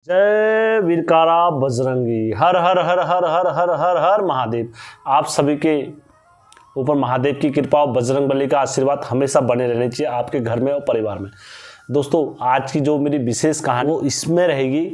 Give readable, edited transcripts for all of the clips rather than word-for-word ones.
जय वीरकारा बजरंगी। हर हर हर हर हर हर हर हर महादेव। आप सभी के ऊपर महादेव की कृपा और बजरंगबली का आशीर्वाद हमेशा बने रहने चाहिए आपके घर में और परिवार में। दोस्तों, आज की जो मेरी विशेष कहानी वो इसमें रहेगी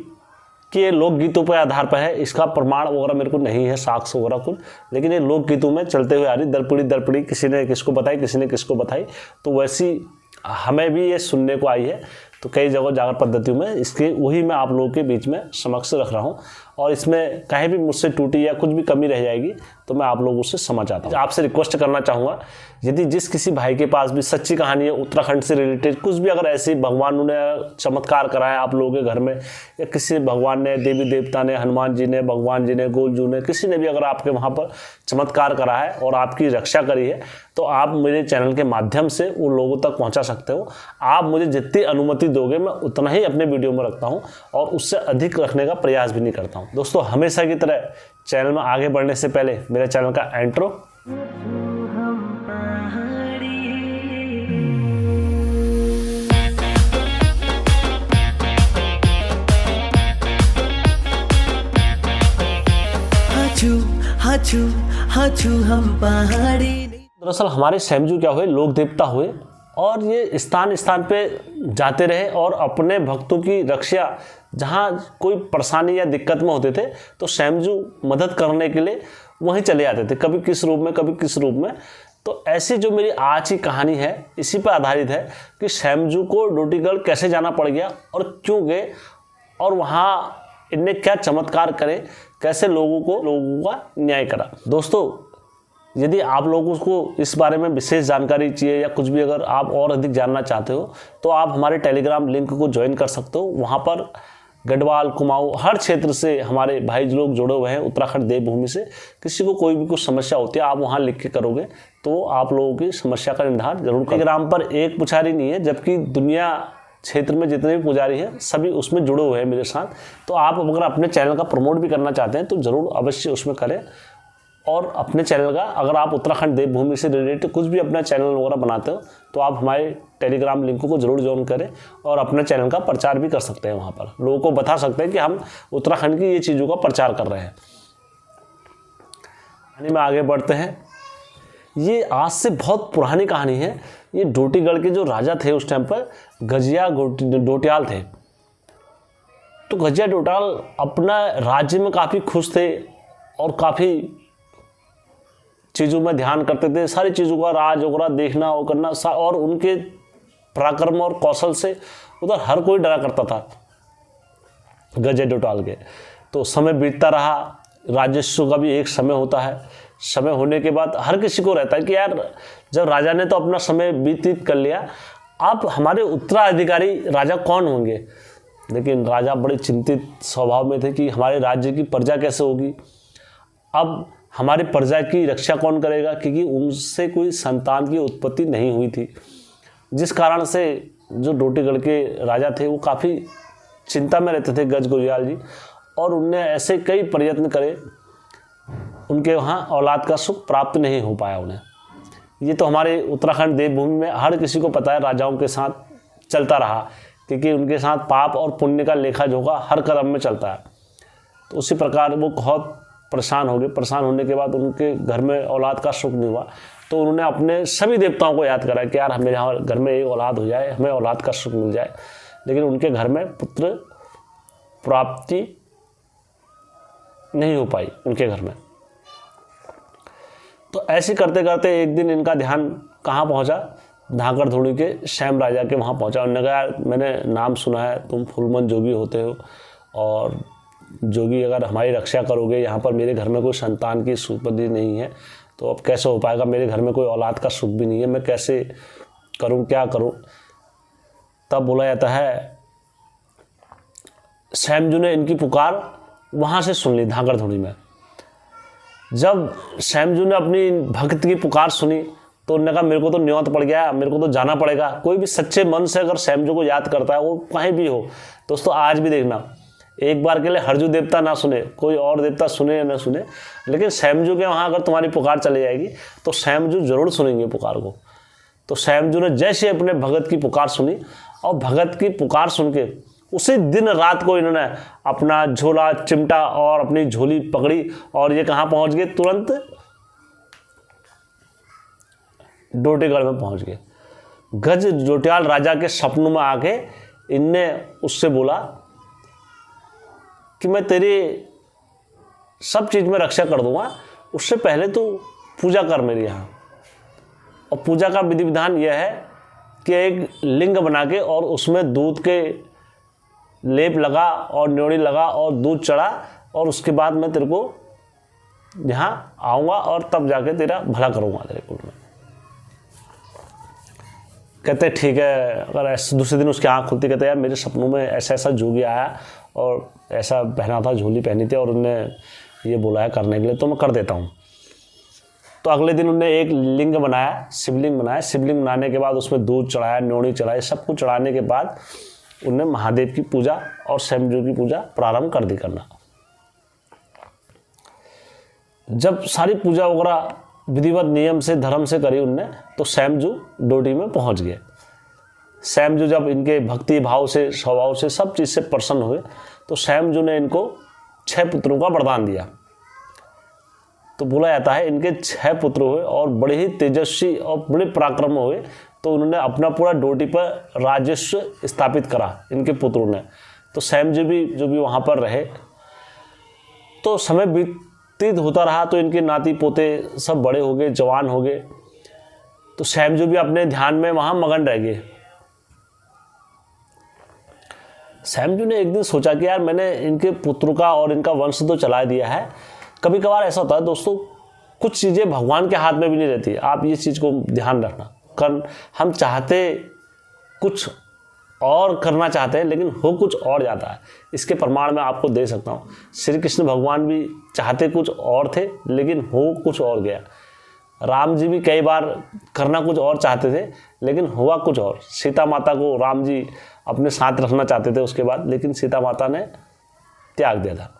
कि ये लोकगीतों पर आधार पर है। इसका प्रमाण वगैरह मेरे को नहीं है, साक्ष्य वगैरह कुछ, लेकिन ये लोकगीतों में चलते हुए आ रही दरपड़ी किसी ने किसको बताई, किसी ने किसको बताई, तो वैसी हमें भी ये सुनने को आई है। तो कई जगह जागर पद्धतियों में इसके वही मैं आप लोगों के बीच में समक्ष रख रहा हूँ, और इसमें कहीं भी मुझसे टूटी या कुछ भी कमी रह जाएगी तो मैं आप लोगों से क्षमा चाहता हूँ। आपसे रिक्वेस्ट करना चाहूँगा, यदि जिस किसी भाई के पास भी सच्ची कहानी है उत्तराखंड से रिलेटेड, कुछ भी अगर ऐसी भगवान ने चमत्कार कराया आप लोगों के घर में, या किसी भगवान ने, देवी देवता ने, हनुमान जी ने, भगवान जी ने, गोलजू ने, किसी ने भी अगर आपके वहाँ पर चमत्कार करा है और आपकी रक्षा करी है, तो आप मेरे चैनल के माध्यम से उन लोगों तक पहुँचा सकते हो। आप मुझे जितनी अनुमति दोगे मैं उतना ही अपने वीडियो में रखता हूँ, और उससे अधिक रखने का प्रयास भी नहीं करता हूँ। दोस्तों, हमेशा की तरह चैनल में आगे बढ़ने से पहले मेरे चैनल का इंट्रो। हम पहाड़ी। दरअसल हमारे सैमजू क्या हुए, लोक देवता हुए, और ये स्थान स्थान पे जाते रहे और अपने भक्तों की रक्षा, जहाँ कोई परेशानी या दिक्कत में होते थे तो सैमजू मदद करने के लिए वहीं चले आते थे, कभी किस रूप में कभी किस रूप में। तो ऐसी जो मेरी आज की कहानी है इसी पर आधारित है कि सैमजू को डोटीगढ़ कैसे जाना पड़ गया और क्यों गए, और वहाँ इनने क्या चमत्कार करे, कैसे लोगों का न्याय करा। दोस्तों, यदि आप लोगों को इस बारे में विशेष जानकारी चाहिए या कुछ भी अगर आप और अधिक जानना चाहते हो तो आप हमारे टेलीग्राम लिंक को ज्वाइन कर सकते हो। वहाँ पर गढ़वाल, कुमाऊँ, हर क्षेत्र से हमारे भाई लोग जुड़े हुए हैं, उत्तराखंड देवभूमि से। किसी को कोई भी कुछ समस्या होती है, आप वहाँ लिख के करोगे तो आप लोगों की समस्या का निदान जरूर। टेलीग्राम पर एक पुजारी नहीं है, जबकि दुनिया क्षेत्र में जितने भी पुजारी हैं सभी उसमें जुड़े हुए हैं मेरे साथ। तो आप अगर अपने चैनल का प्रमोट भी करना चाहते हैं तो ज़रूर अवश्य उसमें करें। और अपने चैनल का, अगर आप उत्तराखंड देवभूमि से रिलेटेड कुछ भी अपना चैनल वगैरह बनाते हो तो आप हमारे टेलीग्राम लिंक को जरूर ज्वाइन करें और अपने चैनल का प्रचार भी कर सकते हैं। वहाँ पर लोगों को बता सकते हैं कि हम उत्तराखंड की ये चीज़ों का प्रचार कर रहे हैं। कहानी में आगे बढ़ते हैं। ये आज से बहुत पुरानी कहानी है। ये डोटीगढ़ के जो राजा थे उस टाइम पर गजिया डोटियाल थे। तो गजिया डोटियाल अपना राज्य में काफ़ी खुश थे और काफ़ी चीज़ों में ध्यान करते थे, सारी चीज़ों का राज वगैरह देखना और करना, और उनके पराक्रम और कौशल से उधर हर कोई डरा करता था गजिया डोटियाल के। तो समय बीतता रहा, राजस्व का भी एक समय होता है। समय होने के बाद हर किसी को रहता है कि यार, जब राजा ने तो अपना समय व्यतीत कर लिया, अब हमारे उत्तराधिकारी राजा कौन होंगे। लेकिन राजा बड़े चिंतित स्वभाव में थे कि हमारे राज्य की प्रजा कैसे होगी, अब हमारी प्रजा की रक्षा कौन करेगा, क्योंकि उनसे कोई संतान की उत्पत्ति नहीं हुई थी। जिस कारण से जो डोटीगढ़ के राजा थे वो काफ़ी चिंता में रहते थे, गजगोजियाल जी, और उनने ऐसे कई प्रयत्न करे, उनके वहाँ औलाद का सुख प्राप्त नहीं हो पाया उन्हें। ये तो हमारे उत्तराखंड देवभूमि में हर किसी को पता है, राजाओं के साथ चलता रहा, क्योंकि उनके साथ पाप और पुण्य का लेखा जोखा हर क्रम में चलता है। तो उसी प्रकार वो बहुत परेशान हो गए। परेशान होने के बाद उनके घर में औलाद का सुख नहीं हुआ, तो उन्होंने अपने सभी देवताओं को याद करा कि यार मेरे यहाँ घर में एक औलाद हो जाए, हमें औलाद का सुख मिल जाए। लेकिन उनके घर में पुत्र प्राप्ति नहीं हो पाई उनके घर में। तो ऐसे करते करते एक दिन इनका ध्यान कहाँ पहुँचा, धाकड़ धोनी के श्याम राजा के वहाँ पहुँचा। उन्होंने कहा, यार मैंने नाम सुना है तुम फूलमन जोगी होते हो, और जोगी अगर हमारी रक्षा करोगे, यहाँ पर मेरे घर में कोई संतान की सुपुत्री नहीं है, तो अब कैसे हो पाएगा, मेरे घर में कोई औलाद का सुख भी नहीं है, मैं कैसे करूँ, क्या करूँ। तब बोला जाता है सैमजू ने इनकी पुकार वहाँ से सुन ली, धाकड़ धोनी में। जब सैमजू ने अपनी भक्त की पुकार सुनी तो उन्होंने कहा, मेरे को तो न्योत पड़ गया, मेरे को तो जाना पड़ेगा। कोई भी सच्चे मन से अगर सैमजू को याद करता है, वो कहीं भी हो। दोस्तों, आज भी देखना, एक बार के लिए हरजू देवता ना सुने, कोई और देवता सुने या ना सुने, लेकिन सैमजू के वहाँ अगर तुम्हारी पुकार चली जाएगी तो सैमजू जरूर सुनेंगे पुकार को। तो सैमजू ने जैसे अपने भगत की पुकार सुनी, और भगत की पुकार सुन के उसी दिन रात को इन्होंने अपना झोला चिमटा और अपनी झोली पकड़ी और ये कहाँ पहुँच गए, तुरंत डोटीगढ़ में पहुँच गए। गज डोटियाल राजा के सपनों में आके इनने उससे बोला कि मैं तेरी सब चीज़ में रक्षा कर दूंगा, उससे पहले तो पूजा कर मेरे यहाँ। और पूजा का विधि विधान यह है कि एक लिंग बना के और उसमें दूध के लेप लगा और न्योड़ी लगा और दूध चढ़ा और उसके बाद मैं तेरे को यहाँ आऊँगा और तब जाके तेरा भला करूँगा तेरे कुल में। कहते ठीक है। अगर ऐसे दूसरे दिन उसकी आँख खुलती, कहते यार मेरे सपनों में ऐसा ऐसा जोगी आया और ऐसा पहना था, झोली पहनी थी और उनने ये बोला है करने के लिए, तो मैं कर देता हूँ। तो अगले दिन उन्होंने एक लिंग बनाया, शिवलिंग बनाया। शिवलिंग बनाने के बाद उसमें दूध चढ़ाया, न्योड़ी चढ़ाई, सब कुछ चढ़ाने के बाद उन्होंने महादेव की पूजा और स्वयंजू की पूजा प्रारंभ कर दी करना। जब सारी पूजा वगैरह विधिवत नियम से धर्म से करी उनने, तो स्वयंजू डोटी में पहुंच गए। स्वयंजू जब इनके भक्ति भाव से, स्वभाव से, सब चीज़ से प्रसन्न हुए, तो स्वयंजू ने इनको 6 पुत्रों का वरदान दिया। तो बोला जाता है इनके 6 पुत्र हुए और बड़े ही तेजस्वी और बड़े पराक्रम हुए। तो उन्होंने अपना पूरा डोटी पर राजस्व स्थापित करा इनके पुत्रों ने। तो स्वयंजू भी जो भी वहाँ पर रहे, तो समय व्यतीत होता रहा, तो इनके नाती पोते सब बड़े हो गए, जवान हो गए। तो स्वयंजू भी अपने ध्यान में वहाँ मगन रह गए। स्वयंजू ने एक दिन सोचा कि यार मैंने इनके पुत्रों का और इनका वंश तो चला दिया है। कभी कभार ऐसा होता है दोस्तों, कुछ चीज़ें भगवान के हाथ में भी नहीं रहती। आप ये चीज़ को ध्यान रखना। हम चाहते कुछ और करना चाहते हैं, लेकिन हो कुछ और जाता है। इसके प्रमाण मैं आपको दे सकता हूँ। श्री कृष्ण भगवान भी चाहते कुछ और थे, लेकिन हो कुछ और गया। राम जी भी कई बार करना कुछ और चाहते थे, लेकिन हुआ कुछ और। सीता माता को राम जी अपने साथ रखना चाहते थे उसके बाद, लेकिन सीता माता ने त्याग दिया था।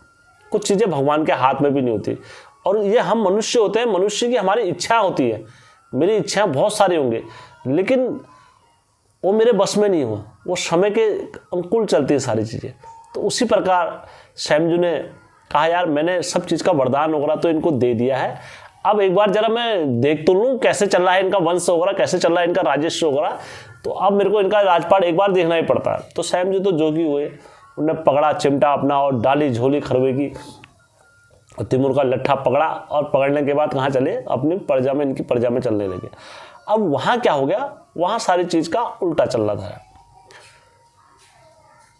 कुछ चीज़ें भगवान के हाथ में भी नहीं होती। और ये हम मनुष्य होते हैं, मनुष्य की हमारी इच्छा होती है। मेरी इच्छाएं बहुत सारी होंगी, लेकिन वो मेरे बस में नहीं हो, वो समय के अनुकूल चलती है सारी चीज़ें। तो उसी प्रकार स्वयंजू ने कहा यार मैंने सब चीज़ का वरदान वगैरह तो इनको दे दिया है, अब एक बार जरा मैं देख तो लूँ कैसे चल रहा है इनका वंश वगैरह, कैसे चल रहा है इनका राजस्व वगैरह। तो अब मेरे को इनका राजपाट एक बार देखना ही पड़ता है। तो स्वयंजू तो जोगी हुए, उन्होंने पकड़ा चिमटा अपना और डाली झोली खरवे की, और तिमुर का लट्ठा पकड़ा और पकड़ने के बाद कहाँ चले, अपनी प्रजा में, इनकी प्रजा में चलने लगे। अब वहाँ क्या हो गया, वहाँ सारी चीज़ का उल्टा चल रहा था।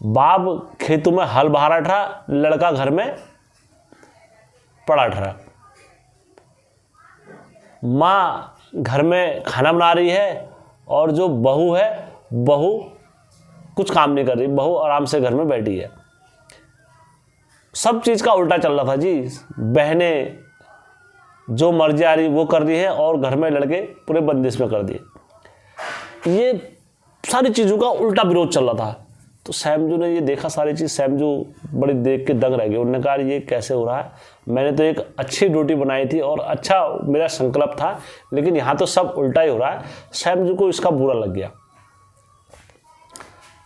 बाप खेतों में हल बहा रहा था, लड़का घर में पड़ा था। माँ घर में खाना बना रही है और जो बहू है, बहू कुछ काम नहीं कर रही, बहू आराम से घर में बैठी है। सब चीज़ का उल्टा चल रहा था जी। बहनें जो मर्जी आ रही वो कर रही है और घर में लड़के पूरे बंदिश में कर दिए। ये सारी चीज़ों का उल्टा विरोध चल रहा था। तो स्वयंजू ने ये देखा सारी चीज़, स्वयंजू बड़ी देख के दंग रह गए। उन्होंने कहा ये कैसे हो रहा है, मैंने तो एक अच्छी ड्यूटी बनाई थी और अच्छा मेरा संकल्प था, लेकिन यहाँ तो सब उल्टा ही हो रहा है। स्वयंजू को इसका बुरा लग गया।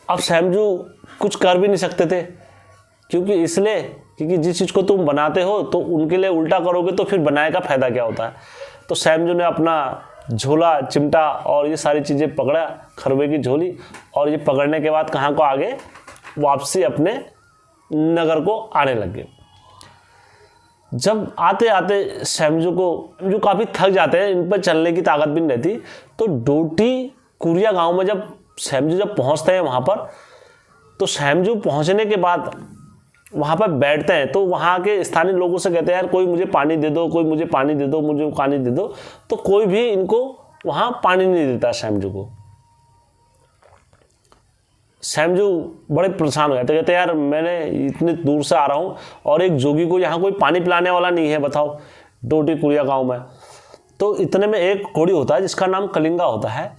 अब स्वयंजू कुछ कर भी नहीं सकते थे, क्योंकि जिस चीज़ को तुम बनाते हो तो उनके लिए उल्टा करोगे तो फिर बनाए का फ़ायदा क्या होता है। तो स्वयंजू ने अपना झोला चिमटा और ये सारी चीज़ें पकड़ा, खरवे की झोली, और ये पकड़ने के बाद कहाँ को आगे वापसी अपने नगर को आने लग गए। जब आते आते स्वयंजू काफ़ी थक जाते हैं, इन पर चलने की ताकत भी नहीं रहती। तो डोटी कुरिया गांव में जब स्वयंजू जब पहुंचते हैं वहाँ पर, तो स्वयंजू पहुँचने के बाद वहाँ पर बैठते हैं। तो वहाँ के स्थानीय लोगों से कहते हैं यार कोई मुझे पानी दे दो, कोई मुझे पानी दे दो, मुझे पानी दे दो। तो कोई भी इनको वहाँ पानी नहीं देता स्वयंजू को। स्वयंजू बड़े परेशान हो गए, तो कहते यार मैंने इतनी दूर से आ रहा हूँ और एक जोगी को यहाँ कोई पानी पिलाने वाला नहीं है, बताओ, डोटी कुरिया गाँव में। तो इतने में एक कोड़ी होता है जिसका नाम कलिंगा होता है।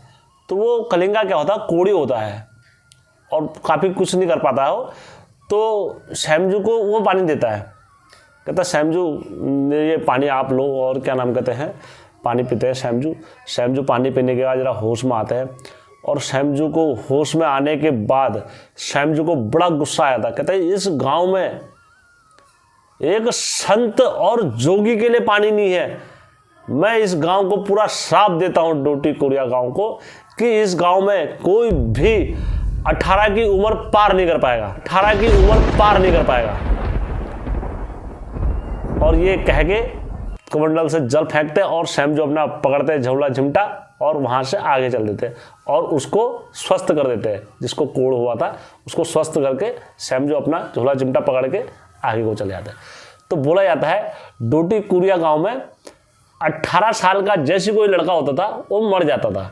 तो वो कलिंगा क्या होता है, कोड़ी होता है और काफ़ी कुछ नहीं कर पाता है वो। तो स्वयंजू को वो पानी देता है, कहता स्वयंजू ये पानी आप लो, और क्या नाम कहते हैं, पानी पीते हैं। स्वयंजू पानी पीने के बाद जरा होश में आते हैं और सैमजू को होश में आने के बाद सैमजू को बड़ा गुस्सा आया था। कहता है इस गांव में एक संत और जोगी के लिए पानी नहीं है। मैं इस गांव को पूरा श्राप देता हूं, डोटी कोरिया गांव को, कि इस गांव में कोई भी 18 की उम्र पार नहीं कर पाएगा, 18 की उम्र पार नहीं कर पाएगा। और ये कह के कमंडल से जल फेंकते और सैमजू अपना पकड़ते झोला चिमटा और वहां से आगे चल देते और उसको स्वस्थ कर देते हैं। जिसको कोढ़ हुआ था उसको स्वस्थ करके सैमजू अपना झोला चिमटा पकड़ के आगे को चले जाते हैं। तो बोला जाता है डोटी कोरिया गांव में 18 साल का जैसे कोई लड़का होता था वो मर जाता था।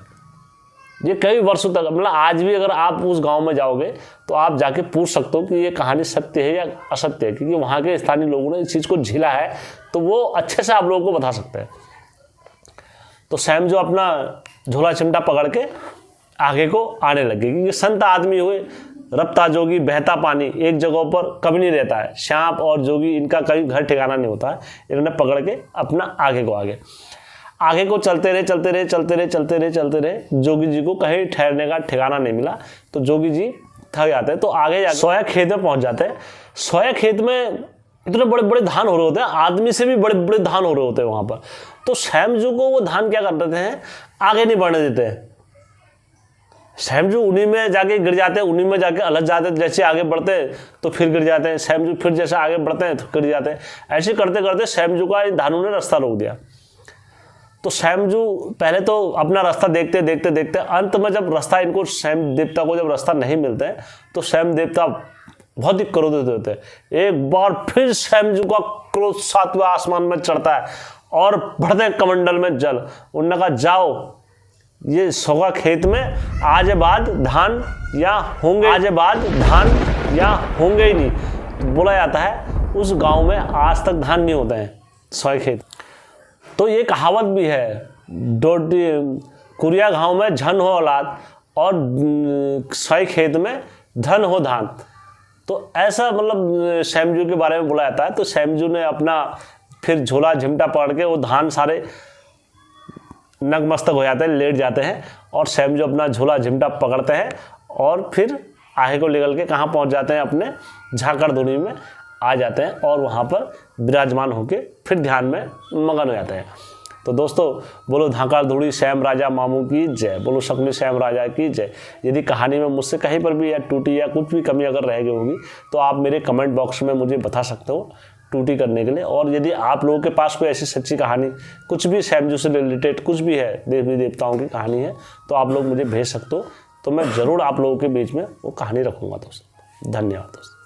ये कई वर्षों तक, मतलब आज भी अगर आप उस गांव में जाओगे तो आप जाके पूछ सकते हो कि ये कहानी सत्य है या असत्य है, क्योंकि वहाँ के स्थानीय लोगों ने इस चीज़ को झेला है तो वो अच्छे से आप लोगों को बता सकते हैं। तो सैमजू अपना झोला चिमटा पकड़ के आगे को आने लगे, क्योंकि संत आदमी हुए, रफ्ता जोगी बहता पानी, एक जगह पर कभी नहीं रहता है। सांप और जोगी इनका कहीं घर ठिकाना नहीं होता है। इन्होंने पकड़ के अपना आगे को चलते रहे। जोगी जी को कहीं ठहरने का ठिकाना नहीं मिला तो जोगी जी थक जाते हैं। तो आगे जाकर सोया खेत में पहुंच जाते हैं। सोया खेत में इतने बड़े बड़े धान हो रहे होते हैं, आदमी से भी बड़े बड़े धान हो रहे होते हैं वहां पर। तो सैमजू को वो धान क्या कर देते हैं, आगे नहीं बढ़ने देते हैं। सैमजू उन्हीं में जाके गिर जाते हैं, उन्हीं में जाके अलग जाते हैं। जैसे आगे बढ़ते हैं तो फिर गिर जाते हैं, सैमजू फिर जैसे आगे बढ़ते हैं तो गिर जाते हैं। ऐसे करते करते सैमजू का इन धानों ने रास्ता रोक दिया। तो सैमजू पहले तो अपना रास्ता देखते अंत में जब रास्ता इनको सैम देवता को जब रास्ता नहीं मिलता है तो सैम देवता बहुत ही क्रोधित होते हैं। एक बार फिर सैमजू का क्रोध 7वें आसमान में चढ़ता है और बढ़ते हैं कमंडल में जल। उन्होंने कहा जाओ, ये सोगा खेत में आज बाद धान या होंगे ही नहीं। तो बोला जाता है उस गांव में आज तक धान नहीं होते हैं, सोए खेत। तो ये कहावत भी है, डोटी कोरिया गांव में झन हो औलाद और सोए खेत में धन हो धान। तो ऐसा मतलब सैमजू के बारे में बोला जाता है। तो सैमजू ने अपना फिर झोला झिमटा पकड़ के वो धान सारे नतमस्तक हो जाते हैं, लेट जाते हैं और सैमजू अपना झोला झिमटा पकड़ते हैं और फिर आगे को निकल के कहाँ पहुँच जाते हैं, अपने झाकड़ धुनी में आ जाते हैं और वहाँ पर विराजमान होके फिर ध्यान में मगन हो जाते हैं। तो दोस्तों बोलो धाकड़ धुड़ी श्याम राजा मामू की जय, बोलो सकनी श्याम राजा की जय। यदि कहानी में मुझसे कहीं पर भी या टूटी या कुछ भी कमी अगर रह गई होगी तो आप मेरे कमेंट बॉक्स में मुझे बता सकते हो टूटी करने के लिए। और यदि आप लोगों के पास कोई ऐसी सच्ची कहानी, कुछ भी सैमजू से रिलेटेड कुछ भी है, देवी देवताओं की कहानी है, तो आप लोग मुझे भेज सकते हो। तो मैं ज़रूर आप लोगों के बीच में वो कहानी रखूँगा दोस्तों। धन्यवाद दोस्तों।